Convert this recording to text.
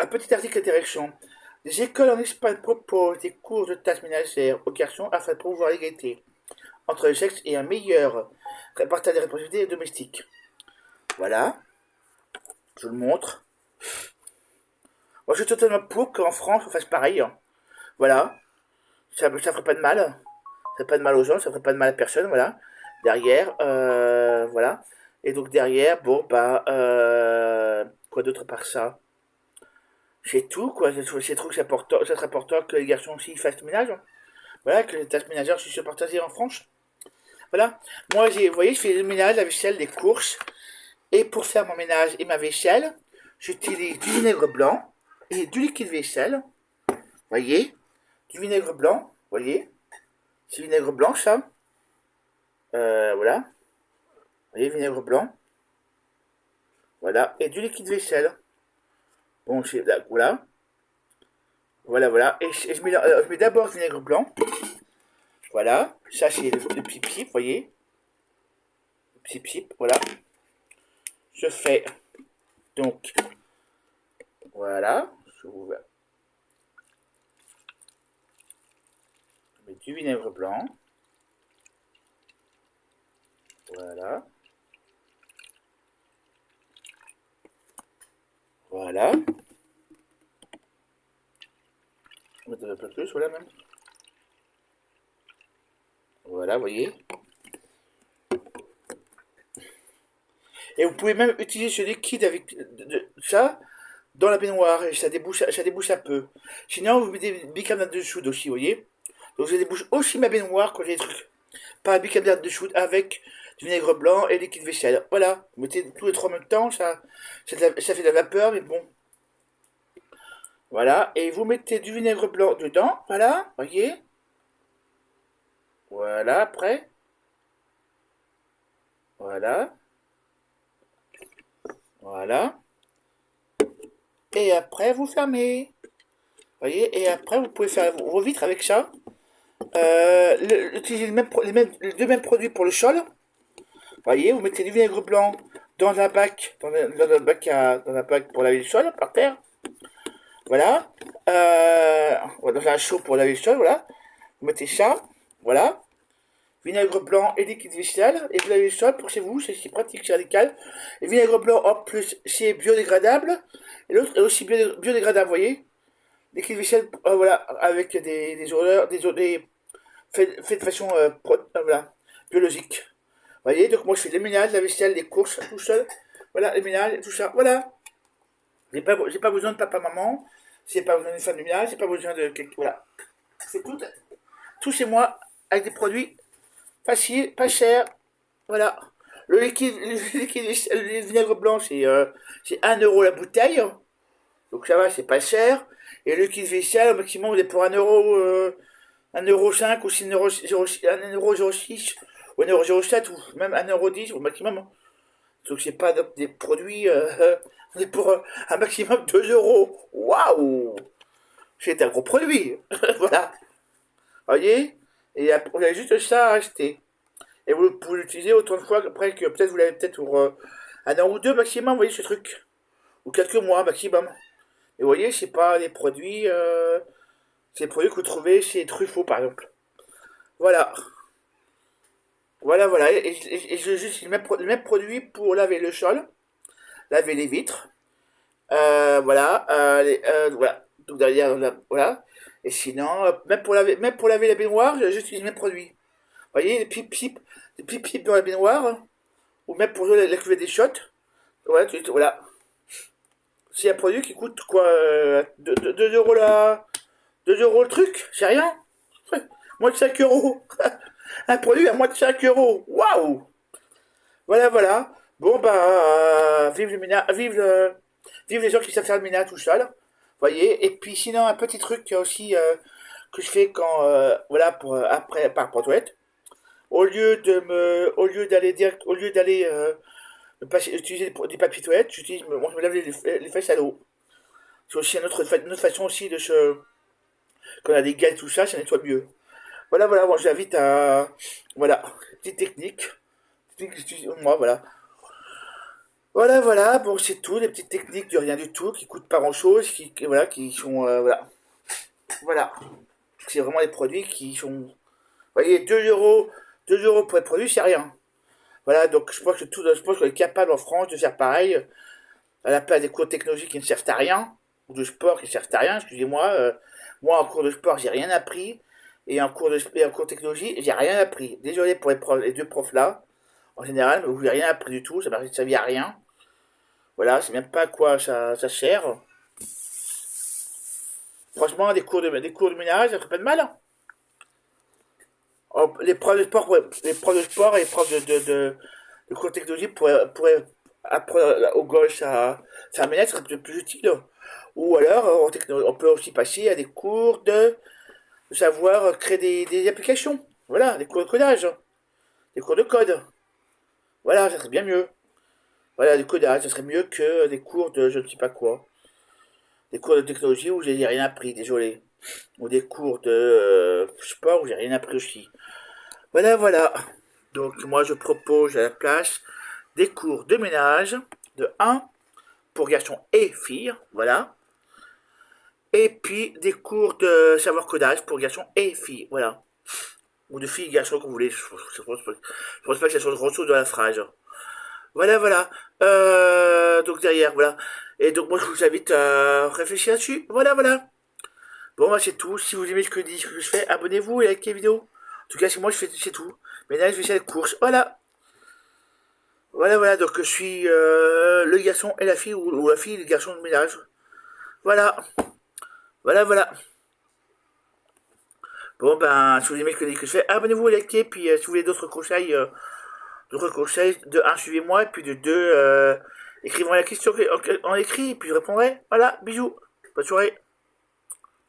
un petit article intéressant. Les écoles en Espagne proposent des cours de tâches ménagères aux garçons afin de promouvoir l'égalité entre les sexes et un meilleur partage des responsabilités domestiques. Voilà, je vous le montre. Moi, je suis totalement pour qu'en France, on fasse pareil, hein. Voilà, ça ferait pas de mal. Ça ferait pas de mal aux gens, ça ferait pas de mal à personne, voilà. Derrière, voilà. Et donc derrière, bon, bah, quoi d'autre par ça? C'est tout, quoi. Je trouve que c'est très important que les garçons aussi fassent le ménage, hein. Voilà, que les tâches ménagères se partagées en France. Voilà. Moi, vous voyez, je fais le ménage, la vaisselle, les courses. Et pour faire mon ménage et ma vaisselle, j'utilise du vinaigre blanc et du liquide vaisselle. Voyez, du vinaigre blanc, voyez. C'est du vinaigre blanc, ça. Voilà. Vous voyez, vinaigre blanc. Voilà. Et du liquide vaisselle. Bon, voilà. Voilà, voilà. Et je mets d'abord du vinaigre blanc. Voilà. Ça, c'est le pipi, vous voyez. Le pipi, voilà. Je fais donc, voilà. Je mets du vinaigre blanc. Voilà. Voilà. On va mettre un peu plus, voilà même. Voilà, vous voyez. Et vous pouvez même utiliser ce liquide avec ça dans la baignoire et ça débouche un peu. Sinon, vous mettez du bicarbonate de soude aussi, vous voyez. Donc ça débouche aussi ma baignoire quand j'ai des trucs. Pas bicarbonate de soude avec du vinaigre blanc et liquide vaisselle. Voilà, vous mettez tous les trois en même temps, ça fait de la vapeur, mais bon. Voilà, et vous mettez du vinaigre blanc dedans, voilà, voyez. Voilà, après. Voilà, voilà. Et après, vous fermez. Voyez, et après, vous pouvez faire vos vitres avec ça. Utiliser les deux mêmes produits pour le sol. Voyez, vous mettez du vinaigre blanc dans un bac, dans un bac pour laver le sol, par terre. Voilà. Dans un seau pour laver le sol, voilà. Vous mettez ça, voilà. Vinaigre blanc et liquide vaisselle. Et vous lavez le sol pour chez vous, c'est pratique, c'est radical. Et vinaigre blanc, en plus, c'est biodégradable. Et l'autre est aussi biodégradable, vous voyez. Liquide vaisselle, voilà, avec des odeurs, fait de façon voilà, biologique. Vous voyez, donc moi je fais le ménage, la vaisselle, les courses, tout seul. Voilà, le ménage, tout ça. Voilà. J'ai pas besoin de papa, maman. J'ai pas besoin d'une femme de ménage. J'ai pas besoin de quelqu'un. Voilà. C'est tout chez moi, avec des produits faciles, pas chers. Voilà. Le vinaigre blanc, c'est 1 euro la bouteille. Donc ça va, c'est pas cher. Et le liquide vaisselle, au maximum, vous est pour 1 euro, 1,5 € ou 1,06 € ou 1,07 € ou même 1,10 € au maximum. Donc c'est pas des produits, on est pour un maximum 2 euros. Waouh! C'est un gros produit. Voilà. Voyez? Et après, vous avez juste ça à acheter. Et vous pouvez l'utiliser autant de fois après que peut-être vous l'avez peut-être pour 1 an ou deux maximum, vous voyez ce truc. Ou quelques mois maximum. Et vous voyez, c'est des produits que vous trouvez chez Truffaut par exemple. Voilà. Voilà, voilà. Et je juste le même produit pour laver le sol, laver les vitres. Voilà. Voilà. Donc derrière, voilà. Et sinon, même pour laver la baignoire, j'utilise le même produit. Vous voyez, les pip dans la baignoire, ou même pour la cuvette des shots. Voilà, voilà. C'est un produit qui coûte quoi 2 euros là, 2 euros le truc, c'est rien. Moins de 5 euros. Un produit à moins de 5 euros. Waouh! Voilà, voilà. Bon, bah, vive le ménage, vive les gens qui savent faire le ménage tout seul. Voyez. Et puis, sinon, un petit truc aussi que je fais quand, voilà, après, par rapport aux toilettes. Au lieu d'aller utiliser des papiers toilettes, je me lave les fesses à l'eau. C'est aussi une autre façon aussi de se, quand on a des gales, tout ça, ça nettoie mieux. Voilà, voilà, moi j'invite à, voilà, petite technique, moi, voilà. Voilà, voilà, bon, c'est tout, des petites techniques de rien du tout, qui coûtent pas grand-chose, voilà, qui sont, voilà, voilà. C'est vraiment des produits qui sont, vous voyez, 2 euros pour les produits, c'est rien. Voilà, donc je pense qu'on est capable en France de faire pareil, à la place des cours de technologie qui ne servent à rien, ou de sport qui ne servent à rien, excusez-moi. Moi, en cours de sport, j'ai rien appris, et en cours de technologie, j'ai rien appris. Désolé pour les deux profs là, en général, mais vous n'avez rien appris du tout, ça m'a servi à rien. Voilà, c'est même pas à quoi ça sert. Franchement, des cours de ménage, ça ferait pas de mal, hein. Oh, les profs de sport et les profs de cours de technologie pourraient apprendre aux gauches à faire un ménage, ça serait peut-être plus utile. Ou alors, on peut aussi passer à des cours de savoir créer des applications. Voilà, des cours de codage, hein. Des cours de code. Voilà, ça serait bien mieux. Voilà, du codage, ça serait mieux que des cours de je ne sais pas quoi. Des cours de technologie où j'ai rien appris, désolé. Ou des cours de sport où j'ai rien appris aussi. Voilà, voilà. Donc moi je propose à la place des cours de ménage de un pour garçons et filles, voilà. Et puis des cours de savoir codage pour garçons et filles, voilà. Ou de filles et garçons comme vous voulez. Je pense pas que ça soit grand chose dans la phrase. Voilà, voilà. Donc derrière, voilà. Et donc moi je vous invite à réfléchir là-dessus. Voilà, voilà. Bon, bah, c'est tout. Si vous aimez ce que je fais, abonnez-vous et likez la vidéo. En tout cas, c'est moi, c'est tout. Mais là, je vais essayer la course. Voilà. Voilà, voilà. Donc, je suis le garçon et la fille, ou la fille et le garçon de ménage. Voilà. Voilà, voilà. Bon, ben, si vous aimez ce que je fais, abonnez-vous et likez. Puis, si vous voulez d'autres conseils, de un, suivez-moi. Et puis, de 2, écrivez-moi la question en écrit. Et puis, je répondrai. Voilà. Bisous. Bonne soirée.